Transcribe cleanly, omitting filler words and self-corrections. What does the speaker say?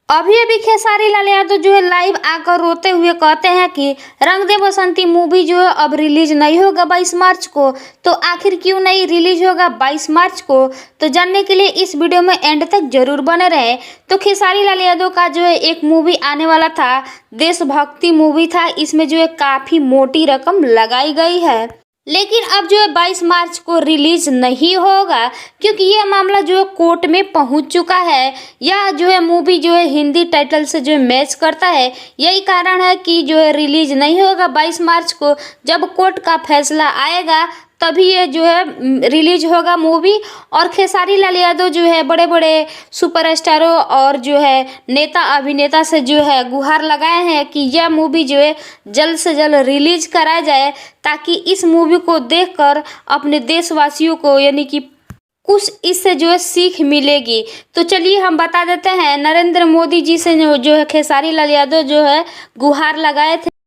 अभी अभी खेसारी लाल यादव जो है लाइव आकर रोते हुए कहते हैं कि रंग दे बसंती मूवी जो है अब रिलीज नहीं होगा 22 मार्च को। तो आखिर क्यों नहीं रिलीज होगा 22 मार्च को, तो जानने के लिए इस वीडियो में एंड तक जरूर बने रहे। तो खेसारी लाल यादव का जो है एक मूवी आने वाला था, देशभक्ति मूवी था। इसमें जो है काफी मोटी रकम लगाई गई है, लेकिन अब जो है 22 मार्च को रिलीज नहीं होगा, क्योंकि यह मामला जो है कोर्ट में पहुंच चुका है। यह जो है मूवी जो है हिंदी टाइटल से जो है मैच करता है, यही कारण है कि जो है रिलीज नहीं होगा 22 मार्च को। जब कोर्ट का फैसला आएगा तभी ये जो है रिलीज होगा मूवी। और खेसारी लाल यादव जो है बड़े बड़े सुपरस्टारों और जो है नेता अभिनेता से जो है गुहार लगाए हैं कि यह मूवी जो है जल्द से जल्द रिलीज कराया जाए, ताकि इस मूवी को देखकर अपने देशवासियों को यानी कि कुछ इससे जो है सीख मिलेगी। तो चलिए हम बता देते हैं, नरेंद्र मोदी जी से जो है खेसारी लाल यादव जो है गुहार लगाए थे।